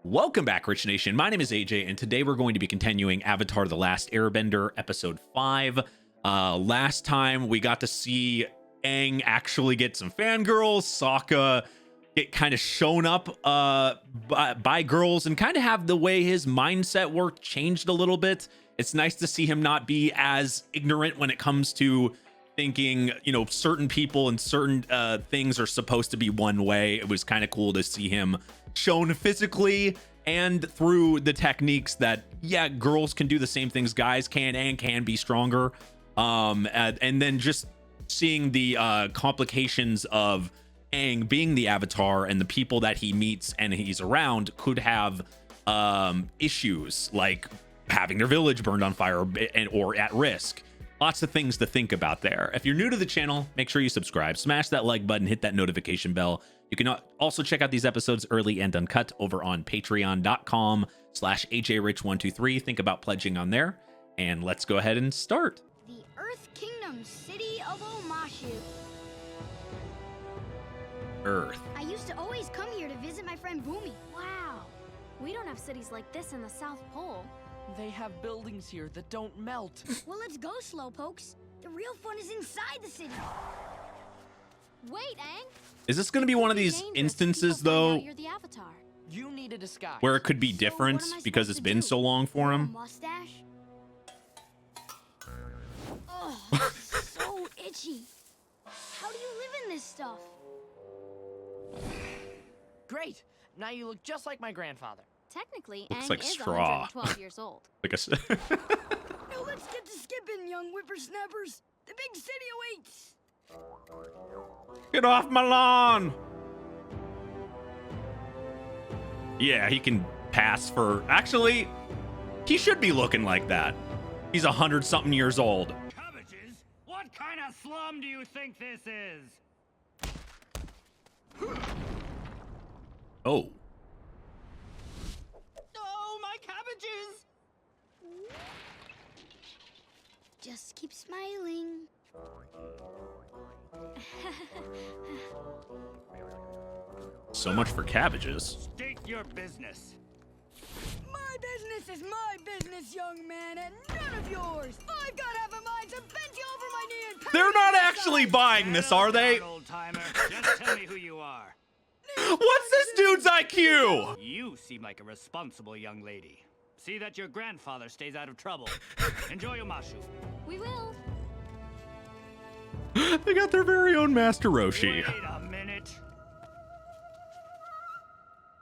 Welcome back, Rich Nation. My name is AJ, and today we're going to be continuing Avatar: The Last Airbender, Episode 5. Last time we got to see Aang actually get some fangirls, Sokka get kind of shown up by girls, and kind of have the way his mindset worked changed a little bit. It's nice to see him not be as ignorant when it comes to thinking, you know, certain people and certain things are supposed to be one way. It was kind of cool to see him shown physically and through the techniques that, yeah, girls can do the same things guys can and can be stronger. And then just seeing the complications of Aang being the Avatar and the people that he meets and he's around could have issues like having their village burned on fire or at risk. Lots of things to think about there. If you're new to the channel, make sure you subscribe, smash that like button, hit that notification bell. You can also check out these episodes early and uncut over on patreon.com/AJRich123. Think about pledging on there. And let's go ahead and start. The Earth Kingdom city of Omashu. Earth. I used to always come here to visit my friend Boomy. Wow, we don't have cities like this in the South Pole. They have buildings here that don't melt. Well, let's go, Slowpokes. The real fun is inside the city. Wait, Aang. Is this going to be one of these instances, though, You're the Avatar. You need a disguise. where it could be So different what am I because supposed it's to been do? so long for A him? mustache? Oh, so itchy. How do you live in this stuff? Great. Now you look just like my grandfather. Technically, Looks Aang like is straw. 112 years old. Like a Now let's get to skipping, young whippersnappers. The big city awaits. Get off my lawn! Yeah, he can pass for... Actually, he should be looking like that. He's 100-something years old. Cabbages? What kind of slum do you think this is? Oh. Oh, my cabbages! Just keep smiling. So much for cabbages. State your business. My business is my business, young man, and none of yours. I've got half a mind to bend you over my knee and They're not actually buying this, are they? Old timer, just tell me who you are. What's this dude's IQ? You seem like a responsible young lady. See that your grandfather stays out of trouble. Enjoy Omashu. We will. They got their very own Master Roshi. Wait a minute.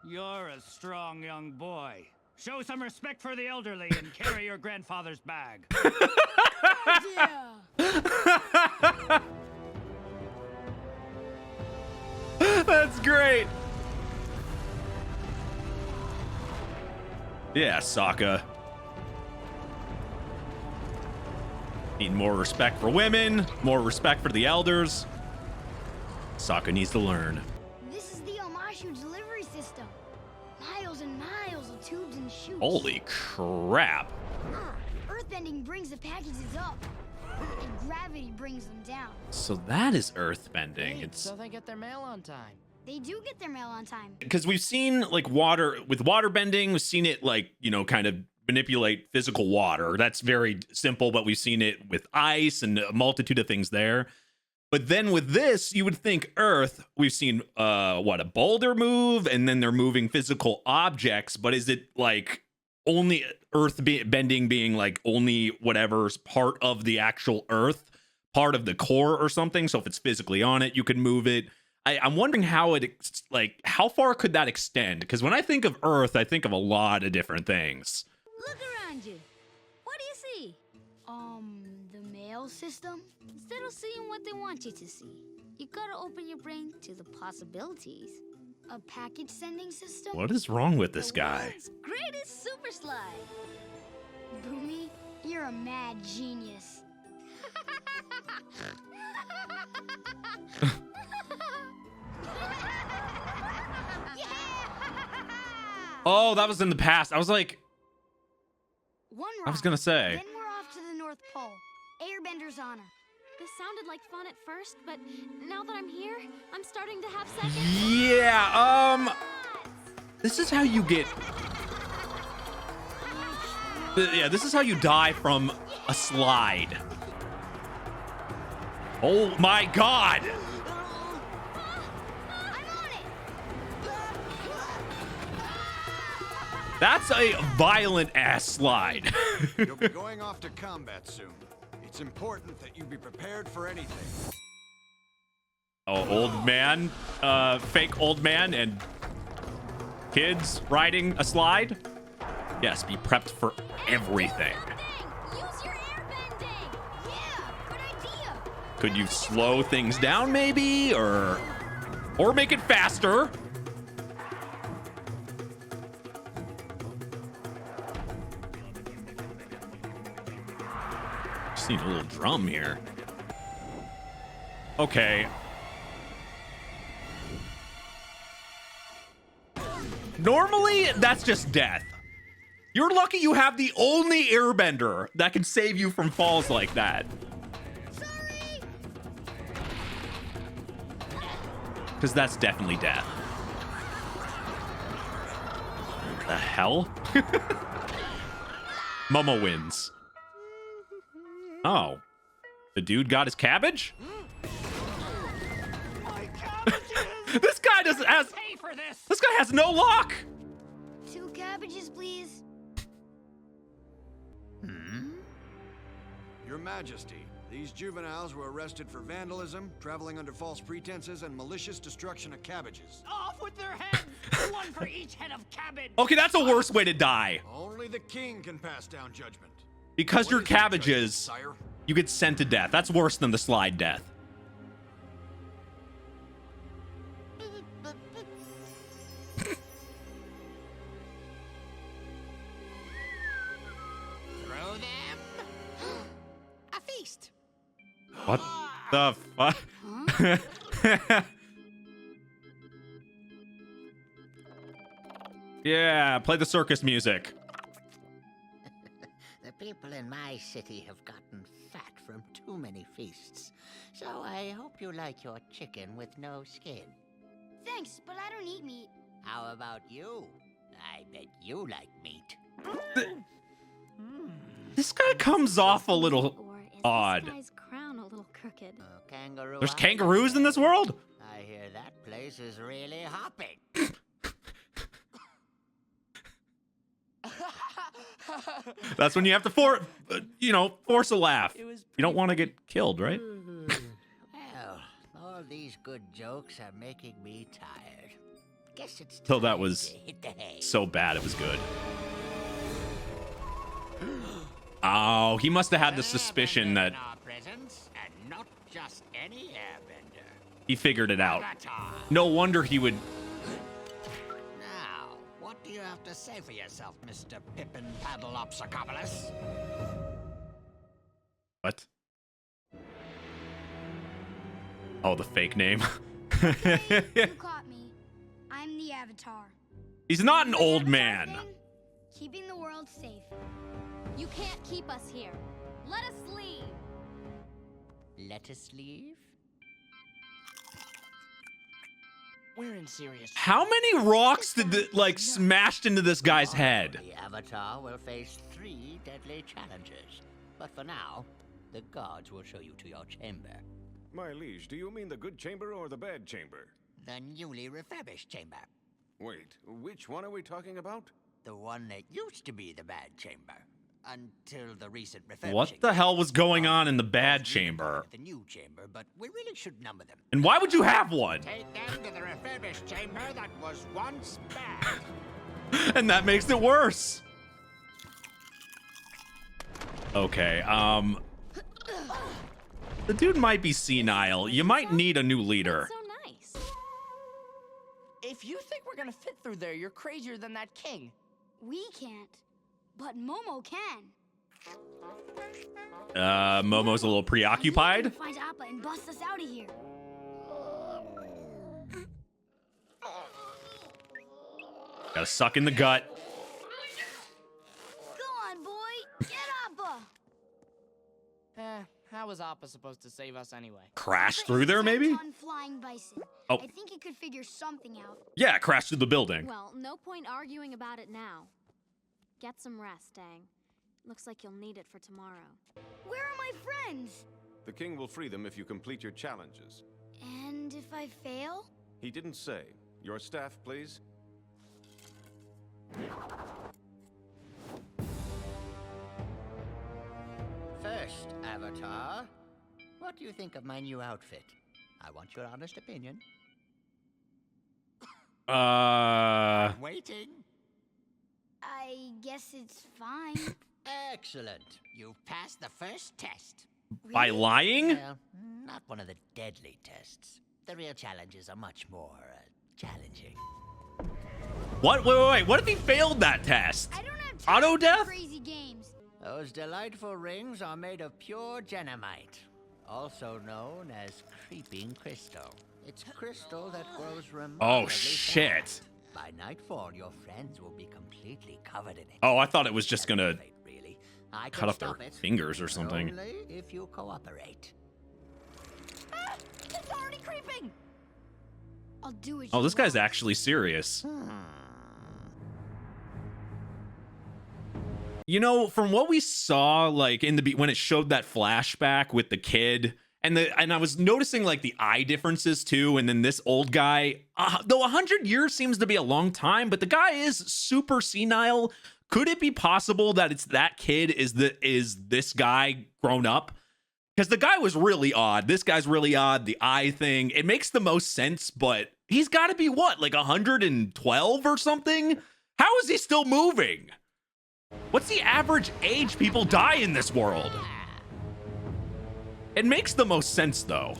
You're a strong young boy. Show some respect for the elderly and carry your grandfather's bag. Yeah. That's great. Yeah, Sokka. Need more respect for women, more respect for the elders. Sokka needs to learn. This is the Omashu delivery system. Miles and miles of tubes and chutes. Holy crap. Earthbending brings the packages up, and gravity brings them down. So that is earthbending. Hey, It's so they get their mail on time. They do get their mail on time. because we've seen like water with water bending, we've seen it like, you know, kind of manipulate physical water. That's very simple, but we've seen it with ice and a multitude of things there. But then with this, you would think Earth, we've seen a boulder move, and then they're moving physical objects, but is it like only bending being like only whatever's part of the actual Earth, part of the core or something? So if it's physically on it, you can move it. I'm wondering how how far could that extend? Because when I think of Earth, I think of a lot of different things. Look around you. What do you see? The mail system? Instead of seeing what they want you to see, you gotta open your brain to the possibilities. A package sending system? What is wrong with this The guy? world's greatest super slide. Boomy, you're a mad genius. Oh, that was in the past. I was like, One I was ride, gonna say. Then we're off to the North Pole. Airbender's honor. This sounded like fun at first, but now that I'm here, I'm starting to have seconds. Yeah, This is how you get... Yeah, this is how you die from a slide. Oh my god! That's a violent ass slide. You'll be going off to combat soon. It's important that you be prepared for anything. Oh, old man, fake old man and kids riding a slide. Yes, be prepped for everything. Use your airbending. Yeah, good idea. Could you slow things down maybe, or make it faster? Just need a little drum here. Okay. Normally, that's just death. You're lucky you have the only airbender that can save you from falls like that. Sorry. Because that's definitely death. The hell? Momo wins. Oh. The dude got his cabbage? My cabbages! This guy doesn't has... Pay for this! This guy has no luck! 2 cabbages, please. Your Majesty, these juveniles were arrested for vandalism, traveling under false pretenses, and malicious destruction of cabbages. Off with their heads! One for each head of cabbage! Okay, that's a worse way to die. Only the king can pass down judgment. Because What you're is your judgment, cabbages, sire? you get sent to death. That's worse than the slide death. Throw them. A feast. What the fuck? Yeah, play the circus music. The people in my city have gotten fat from too many feasts. So I hope you like your chicken with no skin. Thanks, but I don't eat meat. How about you? I bet you like meat. This guy comes off a little Or is odd. this guy's crown a little crooked? Kangaroo. There's eyes? kangaroos in this world? I hear that place is really hopping. That's when you have to force a laugh. It was You don't want to get killed, right? Well, all these good jokes are making me tired. Guess it's Till that time was to hit the hay. so bad it was good. Oh, he must have had the suspicion that In our presence, and not just any airbender. he figured it out. Avatar. No wonder he would... Now, what do you have to say for yourself, Mr. Pippin Paddleopsicopoulos? What? Oh, the fake name. You caught me. I'm the Avatar. He's not an My old Avatar man. thing? Keeping the world safe. You can't keep us here. Let us leave. Let us leave? We're in serious. How many rocks did smashed into this guy's head? The Avatar will face 3 deadly challenges. But for now, the guards will show you to your chamber. My liege, do you mean the good chamber or the bad chamber? The newly refurbished chamber. Wait, which one are we talking about? The one that used to be the bad chamber. Until the recent refurbishing. What the hell was going on in the bad Those leading chamber? up to The new chamber, but we really should number them. And why would you have one? Take them to the refurbished chamber that was once bad. And that makes it worse. Okay, the dude might be senile. You might need a new leader. So nice. If you think we're gonna fit through there, you're crazier than that king. We can't, but Momo can. Momo's a little preoccupied. Find Appa and bust us out of here. Gotta suck in the gut. Go on, boy. Get Appa. How was Appa supposed to save us anyway? Crash through there, maybe? 10-ton flying bison. Oh. I think he could figure something out. Yeah, crash through the building. Well, no point arguing about it now. Get some rest, Aang. Looks like you'll need it for tomorrow. Where are my friends? The king will free them if you complete your challenges. And if I fail? He didn't say. Your staff, please. First, Avatar, what do you think of my new outfit? I want your honest opinion. Waiting. I guess it's fine. Excellent. You've passed the first test. By lying? Well, not one of the deadly tests. The real challenges are much more challenging. What? Wait. What if he failed that test? I don't have time Auto for death? crazy games. Those delightful rings are made of pure genomite, also known as creeping crystal. It's crystal that grows remarkably Oh, fast. shit. By nightfall, your friends will be completely covered in it. Oh, I thought it was just gonna Fate, really. I cut can off their stop it, fingers or but something. Only if you cooperate. Ah, it's already creeping. I'll do it. Oh, this guy's actually serious. You know, from what we saw, like in the when it showed that flashback with the kid, and I was noticing like the eye differences too, and then this old guy, though 100 years seems to be a long time, but the guy is super senile. Could it be possible that it's that kid is this guy grown up? Because the guy was really odd. This guy's really odd. The eye thing, it makes the most sense, but he's got to be what, like 112 or something? How is he still moving? What's the average age people die in this world? It makes the most sense, though.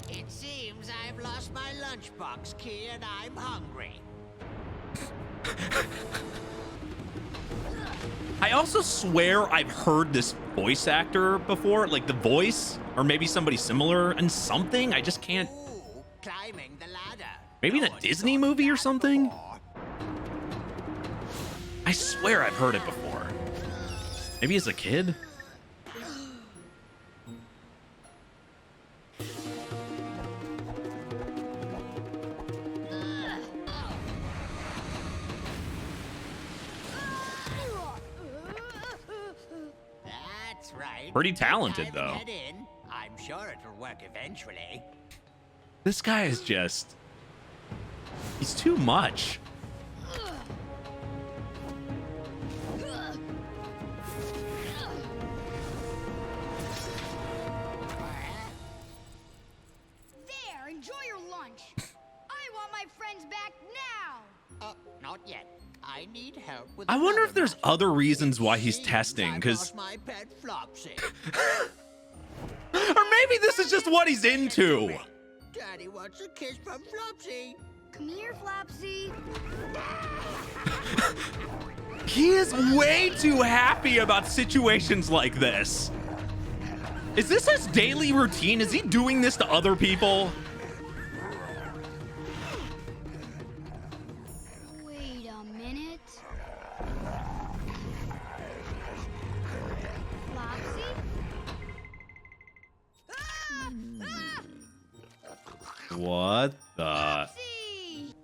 It seems I've lost my lunchbox key and I'm hungry. I also swear I've heard this voice actor before, like the voice, or maybe somebody similar and something. I just can't. Ooh, climbing the ladder. Maybe in a Disney movie or something? I swear I've heard it before. Maybe as a kid? That's right. Pretty talented, Dive and though. head in. I'm sure it'll work eventually. This guy is just... He's too much. There, enjoy your lunch. I want my friends back now. Not yet. I need help with. I wonder another if there's matter. other reasons why he's Seems testing, I've because... lost my pet Flopsy. Or maybe this is just what he's into. Daddy wants a kiss from Flopsy. Come here, Flopsy. He is way too happy about situations like this. Is this his daily routine? Is he doing this to other people? Wait a minute. Flopsy? What the... Flopsy!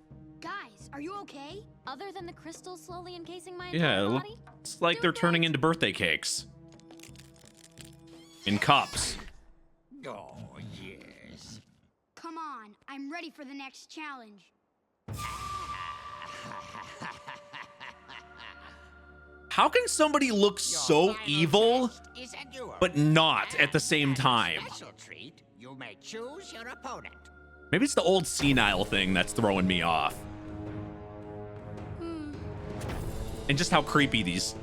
Guys, are you okay? Other than the crystal slowly encasing my Yeah, entire it body? looks like they're turning into birthday cakes. In cups. Oh yes. Come on, I'm ready for the next challenge. How can somebody look so evil, Is endured. but not at the same As a time? Special treat. You may choose your opponent. Maybe it's the old senile thing that's throwing me off. And just how creepy these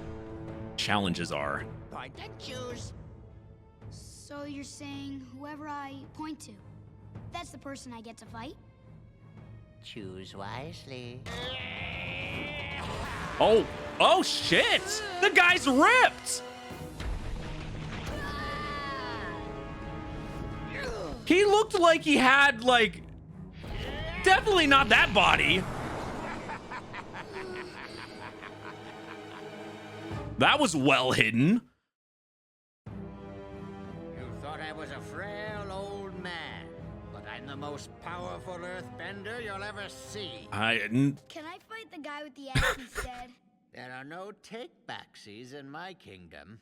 challenges are. Point and choose. So you're saying whoever I point to, that's the person I get to fight? Choose wisely. Oh shit! The guy's ripped! He looked like he had, like, definitely not that body. That was well hidden. You most powerful earthbender you'll ever see. Can I fight the guy with the axe instead? There are no take-backsies in my kingdom.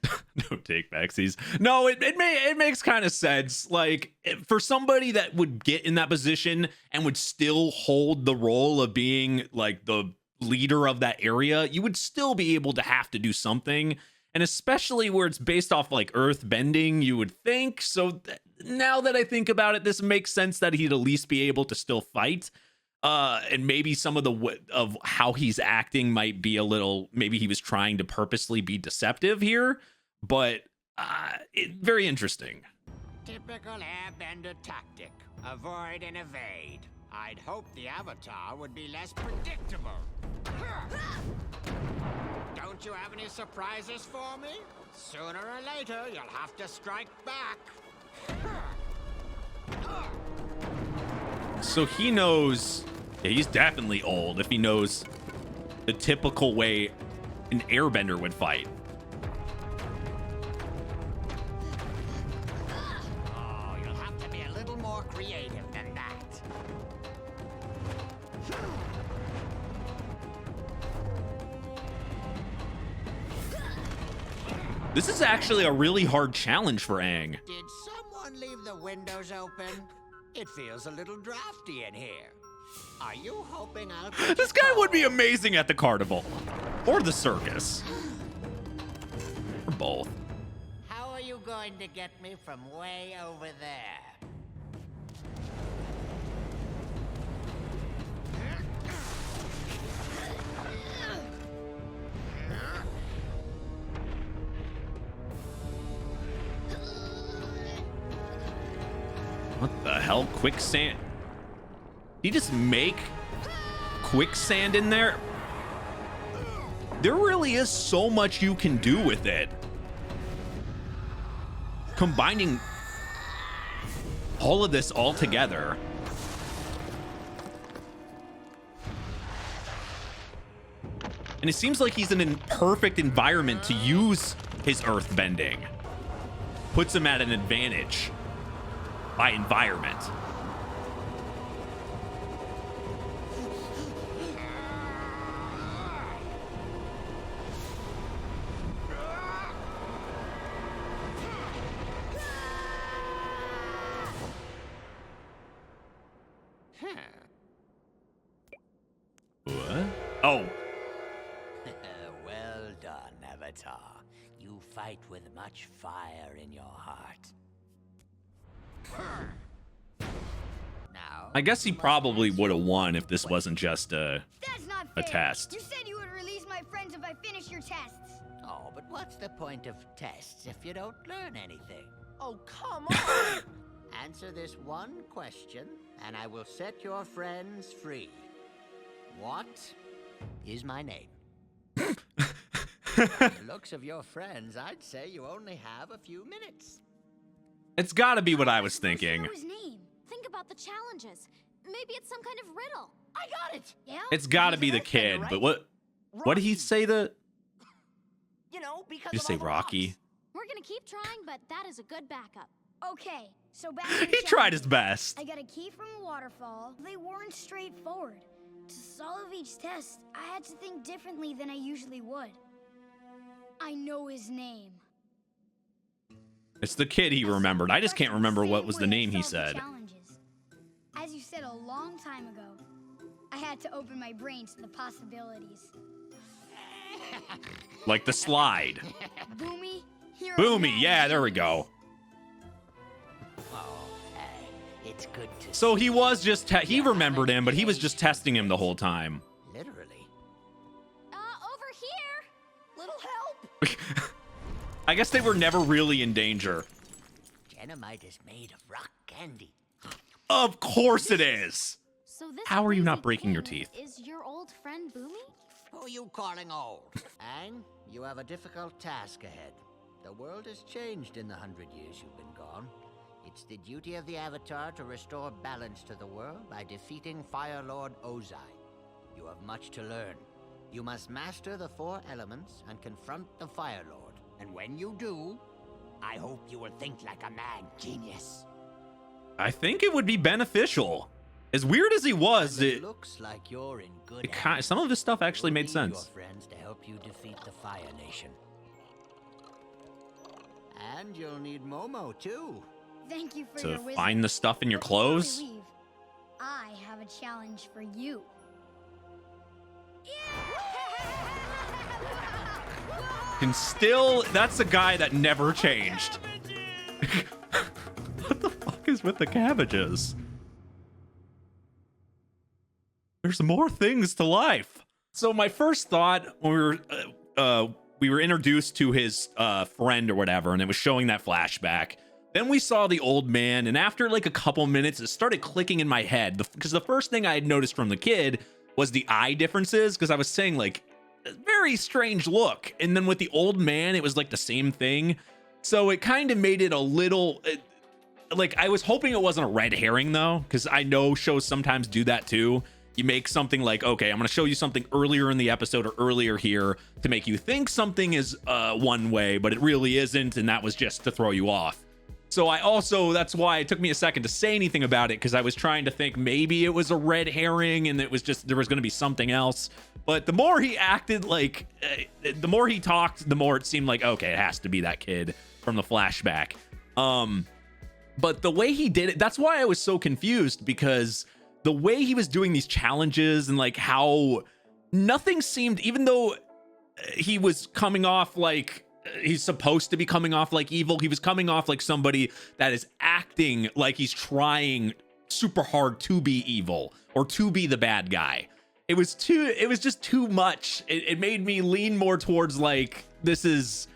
No take backsies. No, it makes kind of sense. Like for somebody that would get in that position and would still hold the role of being like the leader of that area, you would still be able to have to do something. And especially where it's based off like earth bending, you would think. So now that I think about it, this makes sense that he'd at least be able to still fight. And maybe some of of how he's acting might be a little, maybe he was trying to purposely be deceptive here, but very interesting. Typical airbender tactic. Avoid and evade. I'd hope the Avatar would be less predictable. Don't you have any surprises for me? Sooner or later, you'll have to strike back. So he knows, yeah, he's definitely old if he knows the typical way an airbender would fight. Oh, you'll have to be a little more creative than that. This is actually a really hard challenge for Aang. Did someone leave the windows open? It feels a little drafty in here. Are you hoping I'll catch This a guy would be cold? amazing at the carnival or the circus or both. How are you going to get me from way over there? What the hell? Quicksand? He just make quicksand in there? There really is so much you can do with it. Combining all of this all together. And it seems like he's in a perfect environment to use his earth bending. Puts him at an advantage by environment. What? Oh, Well done, Avatar. You fight with much fire in your heart. Now, I guess he probably would have won if this wasn't just a That's not fair. test. You said you would release my friends if I finish your tests. oh, but what's the point of tests if you don't learn anything? Oh, come on! Answer this one question, and I will set your friends free. What is my name? The looks of your friends, I'd say you only have a few minutes. It's got to be what I was Supposed to thinking. know his name. Think about the challenges. Maybe it's some kind of riddle. I got it! Yeah? It's got to be the He's an kid, earthbender, but right? what did he Rocky. say? The You know, because you of say all the Rocky? rocks. We're gonna keep trying, but that is a good backup. Okay, so back to the He tried his challenges. best. I got a key from a waterfall. They weren't straightforward. To solve each test, I had to think differently than I usually would. I know his name. It's the kid he remembered. I just can't remember what was the name he said. Challenges. As you said a long time ago, I had to open my brain to the possibilities. Like the slide. Boomy, hero Boomy, man. yeah, there we go. Oh, it's good to So see he you. was just he remembered him, but he was just testing him the whole time. Literally. Over here! Little help! I guess they were never really in danger. Genomite is made of rock candy. Of course it is. So this How are you not crazy breaking your king teeth? Is your old friend Boomy? Who are you calling old? Aang, you have a difficult task ahead. The world has changed in the 100 years you've been gone. It's the duty of the Avatar to restore balance to the world by defeating Fire Lord Ozai. You have much to learn. You must master the 4 elements and confront the Fire Lord. And when you do, I hope you will think like a mad genius. I think it would be beneficial. As weird as he was, It looks like you're in good hands. some of his stuff actually You'll made need sense. Your friends to help you defeat the Fire Nation. And you'll need Momo too. Thank you for To your wisdom. find the stuff in your Before we clothes. leave, I have a challenge for you. And still, that's a guy that never changed. What the fuck is with the cabbages? There's more things to life. So my first thought when we were introduced to his friend or whatever, and it was showing that flashback. Then we saw the old man, and after like a couple minutes, it started clicking in my head. Because the first thing I had noticed from the kid was the eye differences, because I was saying like, very strange look. And then with the old man, it was like the same thing. So it kind of made it a little... like, I was hoping it wasn't a red herring, though, because I know shows sometimes do that, too. You make something like, okay, I'm going to show you something earlier in the episode or earlier here to make you think something is one way, but it really isn't, and that was just to throw you off. So I also, that's why it took me a second to say anything about it, because I was trying to think maybe it was a red herring and it was just, there was going to be something else. But the more he acted like, the more he talked, the more it seemed like, okay, it has to be that kid from the flashback. But the way he did it, that's why I was so confused, because the way he was doing these challenges and like how nothing seemed, even though he was coming off like, he's supposed to be coming off like evil, he was coming off like somebody that is acting like he's trying super hard to be evil or to be the bad guy. It was just too much. It made me lean more towards like, this is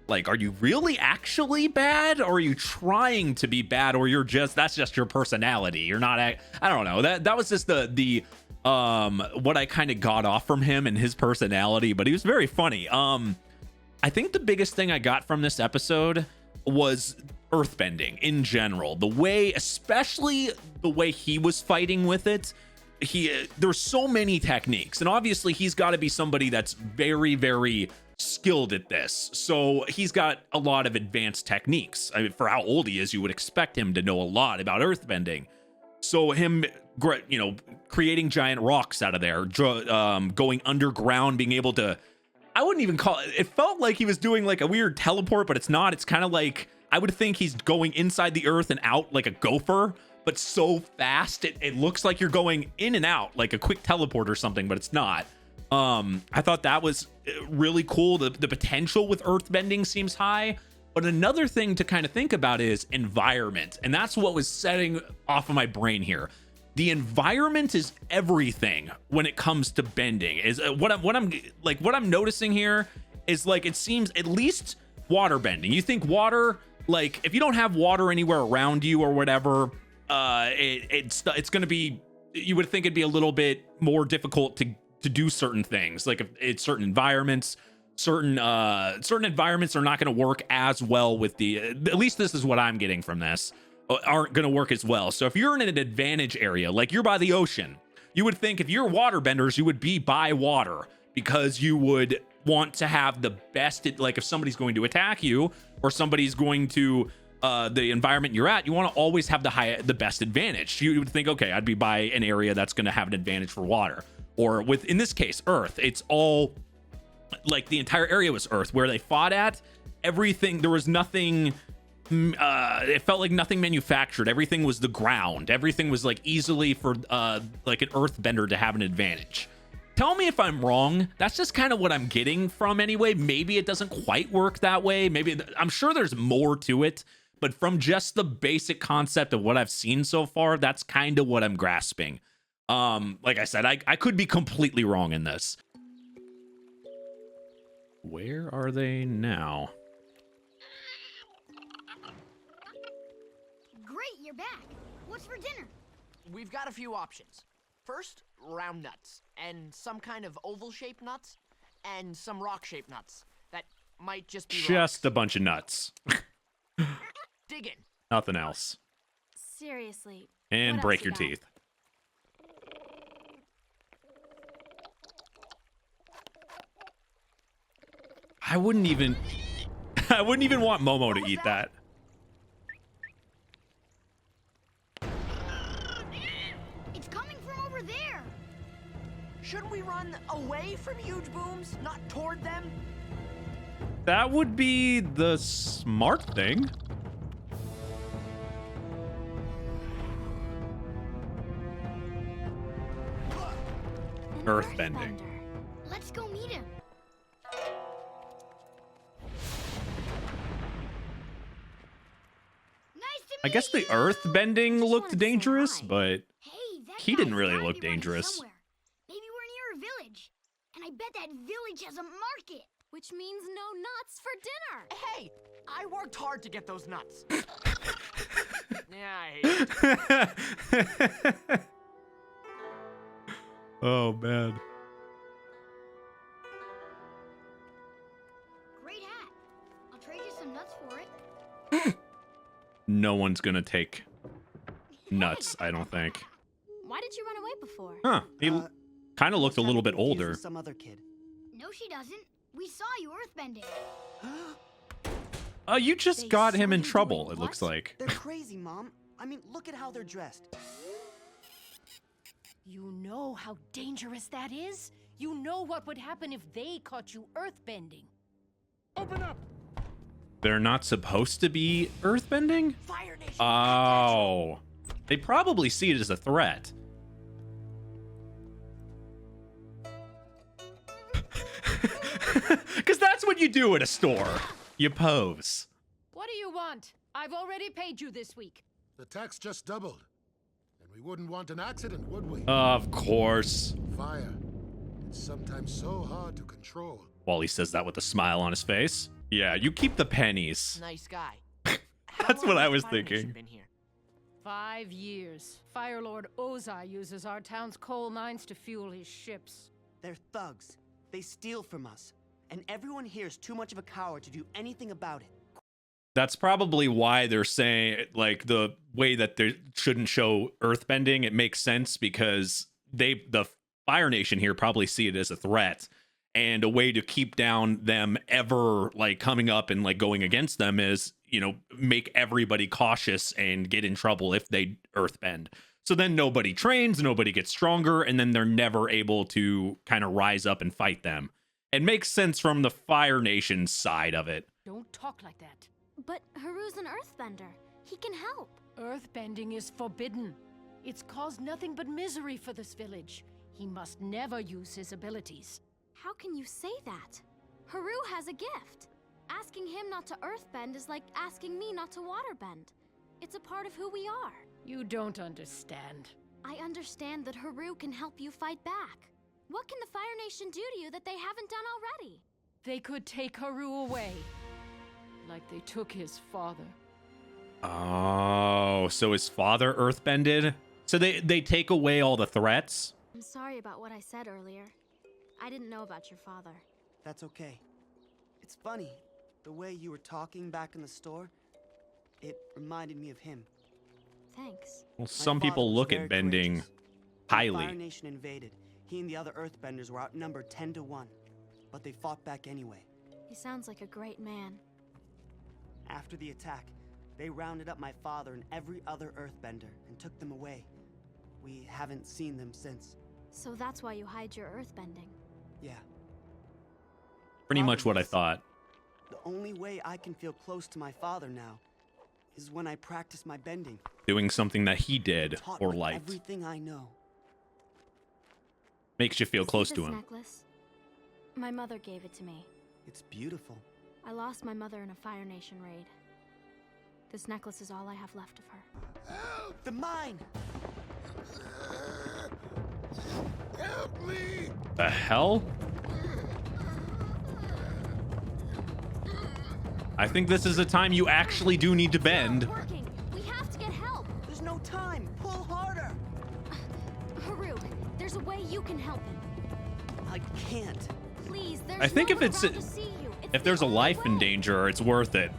like, are you really actually bad, or are you trying to be bad, or you're just, that's just your personality, you're not, I don't know, that was just the what I kind of got off from him and his personality. But he was very funny. I think the biggest thing I got from this episode was earthbending in general. The way, especially the way he was fighting with it. There's so many techniques, and obviously he's got to be somebody that's very, very skilled at this. So he's got a lot of advanced techniques. I mean, for how old he is, you would expect him to know a lot about earthbending. So him, you know, creating giant rocks out of there, going underground, being able to, I wouldn't even call it, it felt like he was doing like a weird teleport, but it's not. It's kind of like, I would think he's going inside the earth and out like a gopher, but so fast, it looks like you're going in and out like a quick teleport or something, but it's not. I thought that was really cool. The potential with earthbending seems high. But another thing to kind of think about is environment. And that's what was setting off of my brain here. The environment is everything when it comes to bending. Is what I'm noticing here is like, it seems, at least water bending. You think water, like if you don't have water anywhere around you or whatever, it's going to be, you would think it'd be a little bit more difficult to do certain things. Like if it's certain environments, certain environments are not going to work as well with the, at least this is what I'm getting from this, aren't going to work as well. So if you're in an advantage area, like you're by the ocean, you would think if you're water benders, you would be by water, because you would want to have the best, like if somebody's going to attack you or somebody's going to the environment you're at, you want to always have the best advantage. You would think, okay, I'd be by an area that's going to have an advantage for water. Or with, in this case, earth. It's all like the entire area was earth where they fought at. Everything, there was nothing, it felt like nothing manufactured. Everything was the ground. Everything was like easily for like an earthbender to have an advantage. Tell me if I'm wrong. That's just kind of what I'm getting from anyway. Maybe it doesn't quite work that way. Maybe, I'm sure there's more to it, but from just the basic concept of what I've seen so far, that's kind of what I'm grasping. Like I said, I could be completely wrong in this. Where are they now? Great, you're back. What's for dinner? We've got a few options. First, round nuts, and some kind of oval-shaped nuts, and some rock-shaped nuts that might just be just a bunch of nuts. Dig in. Nothing else. Seriously. And what break else your you got? teeth. I wouldn't even want Momo to eat that. run away from huge booms, not toward them? That would be the smart thing. An Earthbending. Let's go meet him. Nice to I meet guess the you. earthbending Just looked wanted to say dangerous, hi. but Hey, that he didn't guy's really gotta look be running dangerous. somewhere. Maybe we're near a village. And I bet that village has a market. Which means no nuts for dinner. Hey, I worked hard to get those nuts. Yeah, I hate it. oh man. Great hat. I'll trade you some nuts for it. No one's gonna take nuts, I don't think. Why did you run away before? Huh. He kind of looked a little bit older. Some other kid. No, she doesn't. We saw you earthbending. You just They got saw him in you trouble, doing it looks what? like. They're crazy, Mom. I mean, look at how they're dressed. You know how dangerous that is? You know what would happen if they caught you earthbending. Open up! They're not supposed to be earthbending? Fire Nation. Oh. They probably see it as a threat. Because that's what you do at a store. You pose. What do you want? I've already paid you this week. The tax just doubled. And we wouldn't want an accident, would we? Of course. Fire. It's sometimes so hard to control. Wally says that with a smile on his face. Yeah, you keep the pennies. Nice guy. That's what I was Fire Nation thinking. been here? 5 years. Fire Lord Ozai uses our town's coal mines to fuel his ships. They're thugs. They steal from us. And everyone here is too much of a coward to do anything about it. That's probably why they're saying, like, the way that they shouldn't show earthbending. It makes sense because the Fire Nation here probably see it as a threat, and a way to keep down them ever like coming up and like going against them is, you know, make everybody cautious and get in trouble if they earthbend. So then nobody trains, nobody gets stronger, and then they're never able to kind of rise up and fight them. It makes sense from the Fire Nation side of it. Don't talk like that. But Haru's an earthbender. He can help. Earthbending is forbidden. It's caused nothing but misery for this village. He must never use his abilities. How can you say that? Haru has a gift. Asking him not to earthbend is like asking me not to waterbend. It's a part of who we are. You don't understand. I understand that Haru can help you fight back. What can the Fire Nation do to you that they haven't done already? They could take Haru away. Like they took his father. Oh, so his father earthbended? So they take away all the threats? I'm sorry about what I said earlier. I didn't know about your father. That's okay. It's funny. The way you were talking back in the store, it reminded me of him. Thanks. Well, My some father people was look very at bending courageous. When the Fire highly. Nation invaded, he and the other Earthbenders were outnumbered 10 to 1. But they fought back anyway. He sounds like a great man. After the attack, they rounded up my father and every other Earthbender and took them away. We haven't seen them since. So that's why you hide your earthbending. Yeah. Pretty much what I Yes. thought. The only way I can feel close to my father now is when I practice my bending. Doing something that he did Taught or with liked. everything I know. Makes you feel See close this to him. necklace? My mother gave it to me. It's beautiful. I lost my mother in a Fire Nation raid. This necklace is all I have left of her. The mine! Help me! The hell? I think this is a time you actually do need to bend. It's not working. We have to get help. There's no time! Pull harder! Haru, there's a way you can help him. I can't. Please, there's I think no if one it's around to see you. It's if the there's a only life in way. danger, it's worth it.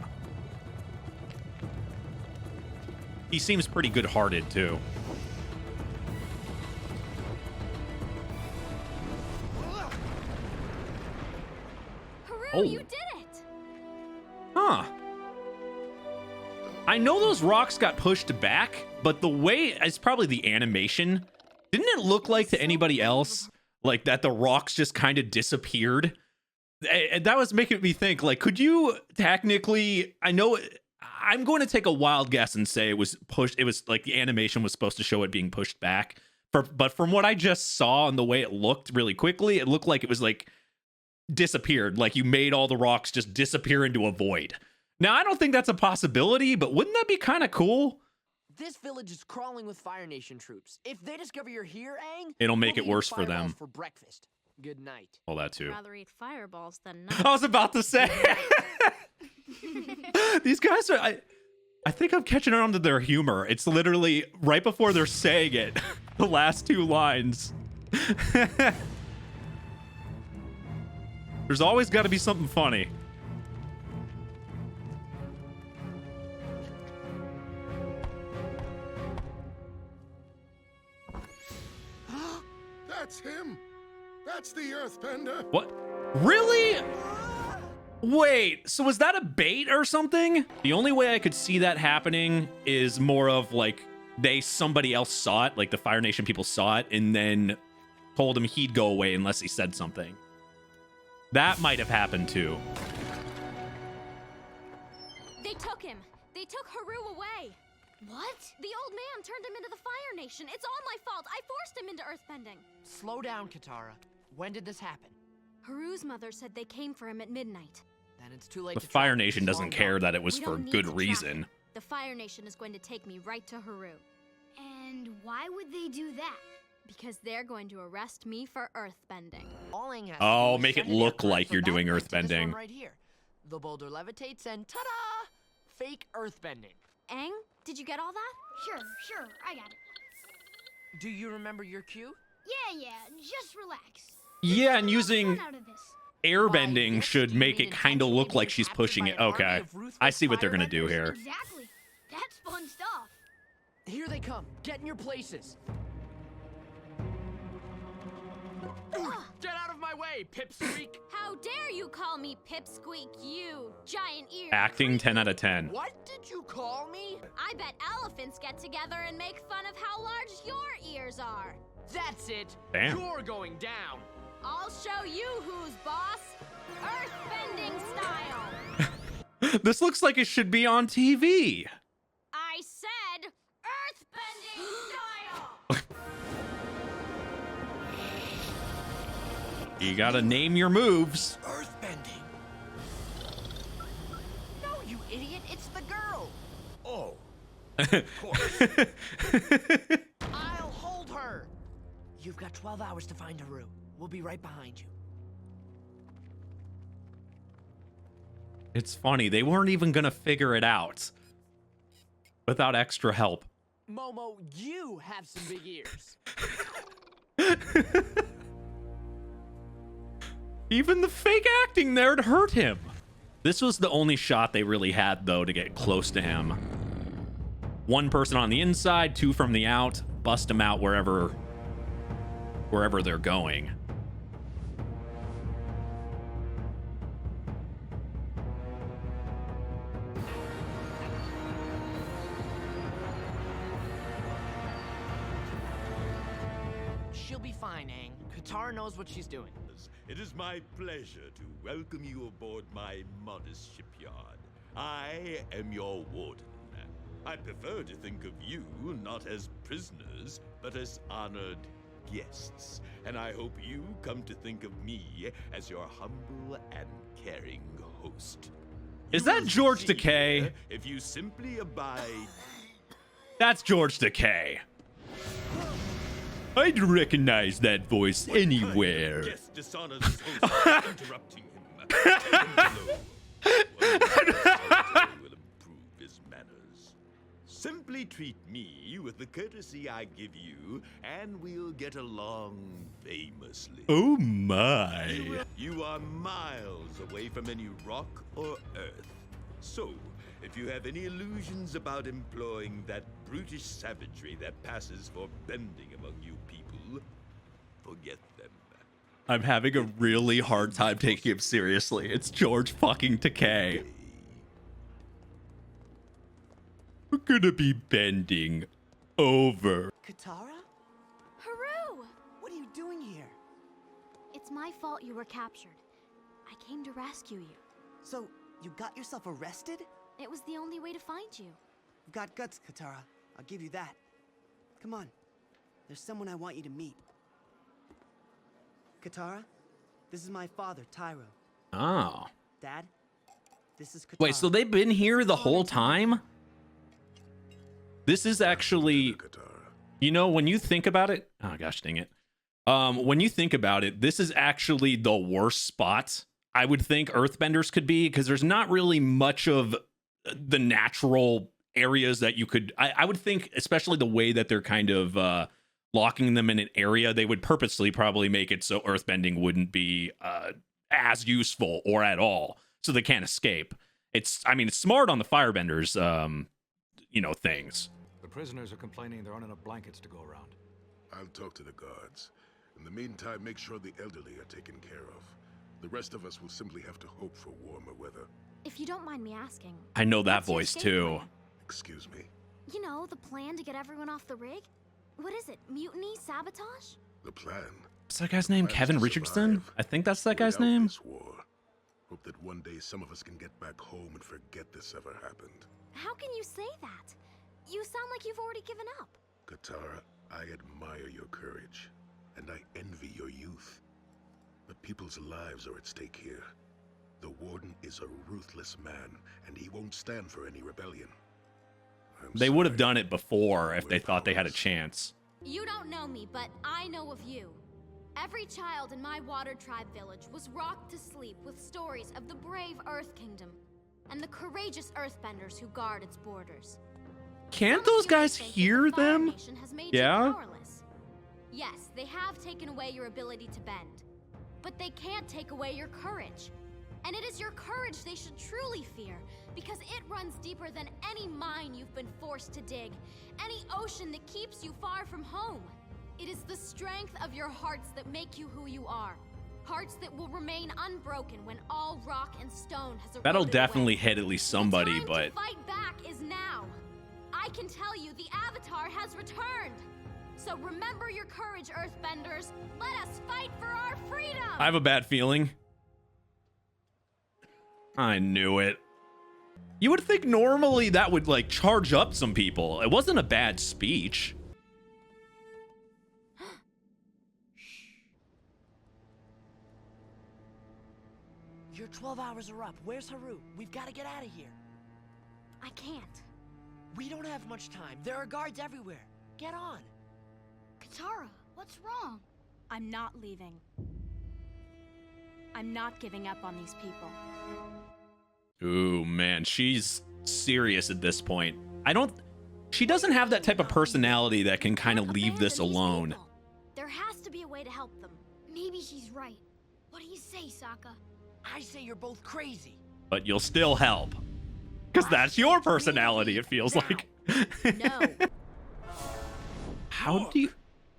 He seems pretty good-hearted too. Haru, Oh. you did it! Huh. I know those rocks got pushed back, but the way it's probably the animation. Didn't it look like to anybody else like that the rocks just kind of disappeared. And that was making me think, like, could you technically, I know I'm going to take a wild guess and say it was pushed. It was like the animation was supposed to show it being pushed back. But from what I just saw and the way it looked really quickly, it looked like it was like disappeared. Like you made all the rocks just disappear into a void. Now, I don't think that's a possibility, but wouldn't that be kind of cool? This village is crawling with Fire Nation troops. If they discover you're here, Aang, It'll make we'll it eat worse for fireballs them. For breakfast. Good night. All that too. Rather eat fireballs than I was about to say. These guys are. I think I'm catching on to their humor. It's literally right before they're saying it, the last two lines. There's always got to be something funny. That's him. That's the Earthbender. What? Really? Wait, so was that a bait or something? The only way I could see that happening is more of like somebody else saw it, like the Fire Nation people saw it, and then told him he'd go away unless he said something. That might have happened too. They took him. They took Haru away. What? The old man turned him into the Fire Nation. It's all my fault. I forced him into earthbending. Slow down, Katara. When did this happen? Haru's mother said they came for him at midnight. Then it's too late The to Fire track. Nation It's doesn't long care gone. that it was We for don't need good to track reason. him. The Fire Nation is going to take me right to Haru. And why would they do that? Because they're going to arrest me for earthbending. All Aang has Oh, to do is make it send an look aircraft like from you're that doing point to this earthbending. one right here. The boulder levitates and ta-da! Fake earthbending. Aang, did you get all that? Sure, I got it. Do you remember your cue? Yeah, just relax. Yeah, and using Fun out of this. airbending By should this, do make you it mean kind of look intentionally like she's being pushing captured it. by an army Okay, of ruthless I see what they're gonna do firebenders? here. Exactly. That's fun stuff. Here they come. Get in your places. Get out of my way, pipsqueak! How dare you call me Pipsqueak, you giant ear. Acting 10 out of 10. What did you call me? I bet elephants get together and make fun of how large your ears are. That's it. Damn. You're going down. I'll show you who's boss. Earthbending style. This looks like it should be on TV. I said earthbending style. You gotta name your moves. Earthbending. No, you idiot. It's the girl. Oh, I'll hold her. You've got 12 hours to find Haru. We'll be right behind you. It's funny, they weren't even gonna figure it out without extra help. Momo, you have some big ears. Even the fake acting there to hurt him. This was the only shot they really had, though, to get close to him. One person on the inside, two from the out, bust him out wherever they're going. She'll be fine, Aang. Katara knows what she's doing. It is my pleasure to welcome you aboard my modest shipyard. I am your warden. I prefer to think of you not as prisoners, but as honored guests. And I hope you come to think of me as your humble and caring host. Is You that will George succeed Takei? If you simply abide. That's George Takei. I'd recognize that voice anywhere. Guest dishonors his host by interrupting him. Will improve his manners. Simply treat me with the courtesy I give you, and we'll get along famously. Oh my. You are miles away from any rock or earth. So, if you have any illusions about employing that brutish savagery that passes for bending among you people, forget them. I'm having a really hard time taking him seriously. It's George fucking Takei. We're gonna be bending over. Katara? Haru! What are you doing here? my fault you were captured. I came to rescue you. So, you got yourself arrested? It was the only way to find you. You've got guts, Katara. I'll give you that. Come on. There's someone I want you to meet. Katara, this is my father, Tyro. Oh. Dad, this is Katara. Wait, so they've been here the whole time? This is actually, you know, when you think about it, oh gosh, dang it. When you think about it, this is actually the worst spot I would think Earthbenders could be, because there's not really much of the natural areas that you could, I would think, especially the way that they're kind of locking them in an area, they would purposely probably make it so earthbending wouldn't be as useful or at all, so they can't escape. It's, I mean, it's smart on the firebenders, you know, things. The prisoners are complaining there aren't enough blankets to go around. I'll talk to the guards. In the meantime, make sure the elderly are taken care of. The rest of us will simply have to hope for warmer weather. If you don't mind me asking. I know that what's your voice escape too. plan? Excuse me? You know, the plan to get everyone off the rig? What is it? Mutiny? Sabotage? The plan. What's that guy's name? Kevin Richardson? I think that's that guy's name. This war. Hope that one day some of us can get back home and forget this ever happened. How can you say that? You sound like you've already given up. Katara, I admire your courage, and I envy your youth. But people's lives are at stake here. The Warden is a ruthless man, and he won't stand for any rebellion. They would have done it before if they thought they had a chance. You don't know me, but I know of you. Every child in my Water Tribe village was rocked to sleep with stories of the brave Earth Kingdom and the courageous Earthbenders who guard its borders. Can't those guys hear them? Yeah. Yes, they have taken away your ability to bend, but they can't take away your courage. And it is your courage they should truly fear, because it runs deeper than any mine you've been forced to dig, any ocean that keeps you far from home. It is the strength of your hearts that make you who you are. Hearts that will remain unbroken when all rock and stone has eroded That'll definitely away. hit at least somebody, The time but to fight back is now. I can tell you the Avatar has returned. So remember your courage, Earthbenders. Let us fight for our freedom. I have a bad feeling. I knew it. You would think normally that would like charge up some people. It wasn't a bad speech. Your 12 hours are up. Where's Haru? We've got to get out of here. I can't. We don't have much time. There are guards everywhere. Get on. Katara, what's wrong? I'm not leaving. I'm not giving up on these people. Ooh, man, she's serious at this point. She doesn't have that type of personality that can kind of leave this alone. There has to be a way to help them. Maybe she's right. What do you say, Sokka? I say you're both crazy. But you'll still help. Because that's your personality, it feels like. No. How do you...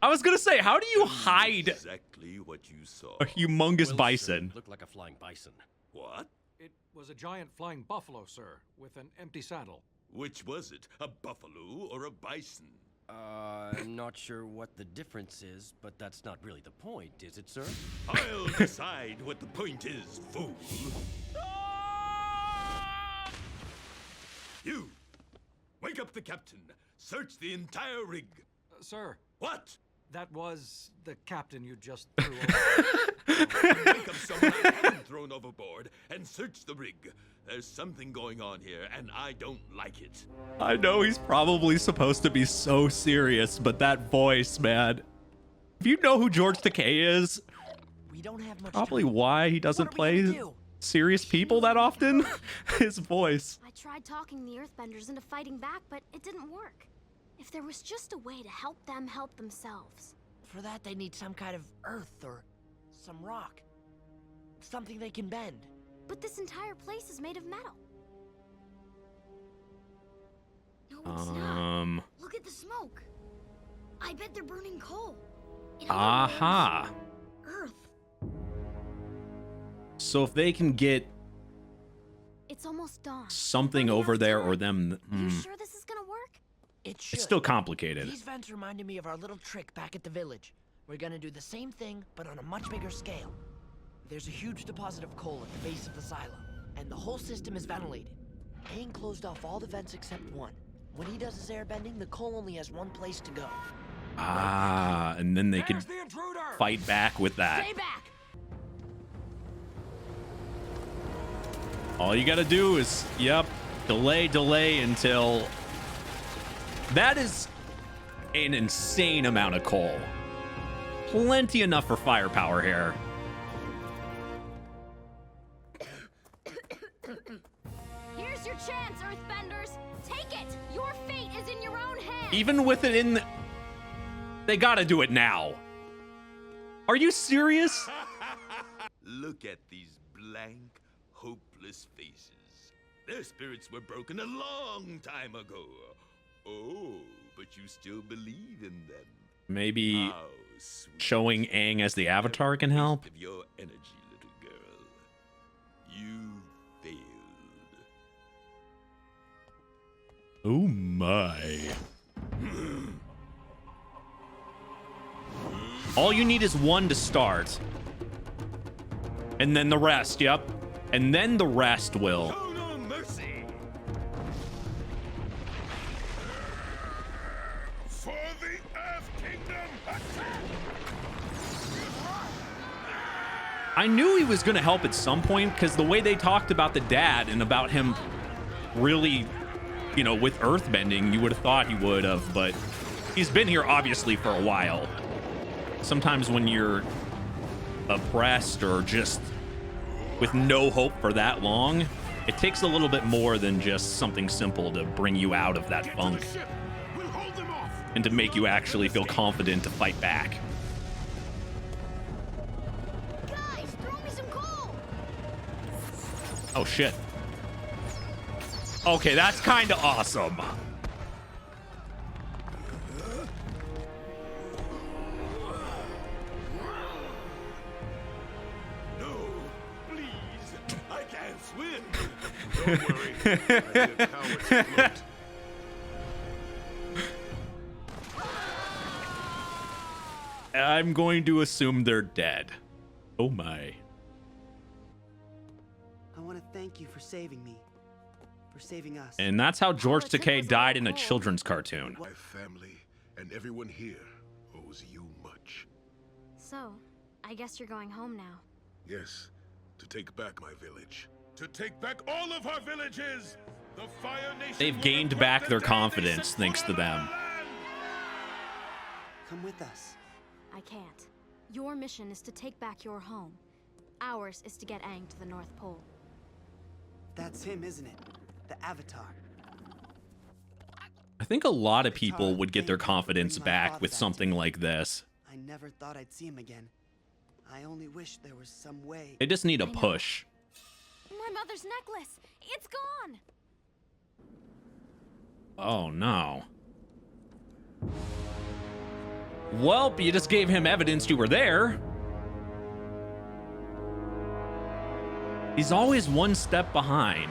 I was gonna say, how do you hide Exactly what you saw. a humongous bison? Looked like a flying bison. What? It was a giant flying buffalo, sir, with an empty saddle. Which was it? A buffalo or a bison? I'm not sure what the difference is, but that's not really the point, is it, sir? I'll decide what the point is, fool. You! Wake up the captain. Search the entire rig. Sir. What? That was the captain you just threw over. Wake up someone I haven't thrown overboard and search the rig. There's something going on here, and I don't like it. I know he's probably supposed to be so serious, but that voice, man. If you know who George Takei is, We don't have much probably time. why he doesn't play serious people that often. His voice. I tried talking the Earthbenders into fighting back, but it didn't work. If there was just a way to help them help themselves. For that, they need some kind of earth or some rock. Something they can bend. But this entire place is made of metal. No, it's not. Look at the smoke. I bet they're burning coal. In other Aha. words, Earth. So if they can get It's almost dawn. something over there or them... You sure this is gonna work? It should. It's still complicated. These vents reminded me of our little trick back at the village. We're gonna do the same thing, but on a much bigger scale. There's a huge deposit of coal at the base of the silo, and the whole system is ventilated. Aang closed off all the vents except one. When he does his airbending, the coal only has one place to go. Ah, and then they could fight back with that. Stay back! All you gotta do is, yep, delay until... That is an insane amount of coal. Plenty enough for firepower here. Here's your chance, Earthbenders. Take it. Your fate is in your own hands. Even with it in... They gotta do it now. Are you serious? Look at these blank, hopeless faces. Their spirits were broken a long time ago. Oh, but you still believe in them. Maybe How sweet. showing Aang as the Avatar can help. Of your energy, little girl. You failed. Oh my. All you need is one to start. And then the rest, yep. And then the rest will. Oh, no mercy. For the Earth Kingdom, attack! I knew he was going to help at some point because the way they talked about the dad and about him really, you know, with earthbending, you would have thought he would have, but he's been here obviously for a while. Sometimes when you're oppressed or just with no hope for that long, it takes a little bit more than just something simple to bring you out of that funk and to make you actually feel confident to fight back. Guys, throw me some coal. Oh shit. Okay, that's kind of awesome. No, please. I can't swim. Don't worry. I hear cowards float. I'm going to assume they're dead. Oh my. I want to thank you for saving me. For saving us. And that's how George Takei died in a children's cartoon. My family and everyone here owes you much. So, I guess you're going home now. Yes, to take back my village. To take back all of our villages! The Fire Nation. They've gained back their confidence thanks to them. Come with us. I can't. Your mission is to take back your home. Ours is to get Aang to the North Pole. That's him, isn't it? The Avatar. I think a lot of people would get their confidence back with something like this. I never thought I'd see him again. I only wish there was some way. They just need a push. My mother's necklace! It's gone! Oh no. Well, you just gave him evidence you were there. He's always one step behind.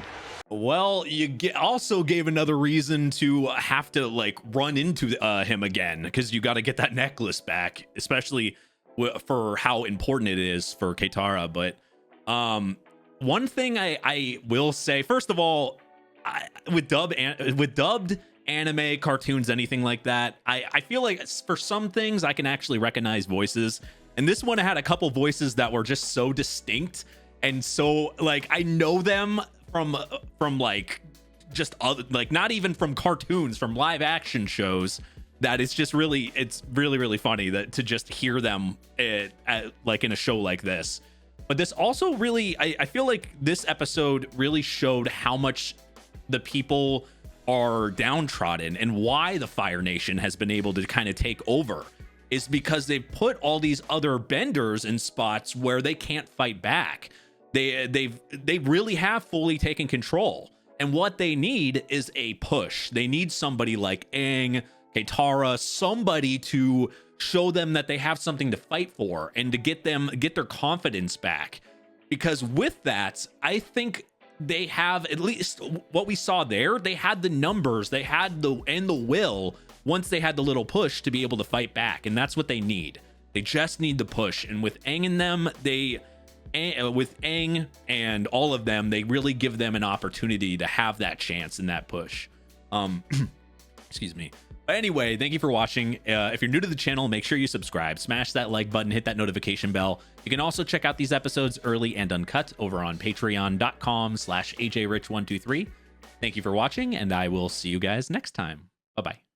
Well, you also gave another reason to have to like run into him again, because you got to get that necklace back, especially for how important it is for Katara. But one thing I will say, first of all, with dubbed anime, cartoons, anything like that, I feel like for some things I can actually recognize voices, and this one had a couple voices that were just so distinct and so like I know them from like just other, like not even from cartoons, from live action shows, that it's just really, it's really funny that to just hear them like in a show like this. But this also really, I feel like this episode really showed how much the people are downtrodden, and why the Fire Nation has been able to kind of take over is because they've put all these other benders in spots where they can't fight back. They really have fully taken control, and what they need is a push. They need somebody like Aang, Katara, somebody to show them that they have something to fight for and to get their confidence back. Because with that, I think they have, at least what we saw there, they had the numbers, they had the will, once they had the little push, to be able to fight back. And that's what they need. They just need the push. And with Aang and them, with Aang and all of them, they really give them an opportunity to have that chance and that push. Excuse me. But anyway, thank you for watching. If you're new to the channel, make sure you subscribe, smash that like button, hit that notification bell. You can also check out these episodes early and uncut over on patreon.com/AJRich123. Thank you for watching, and I will see you guys next time. Bye-bye.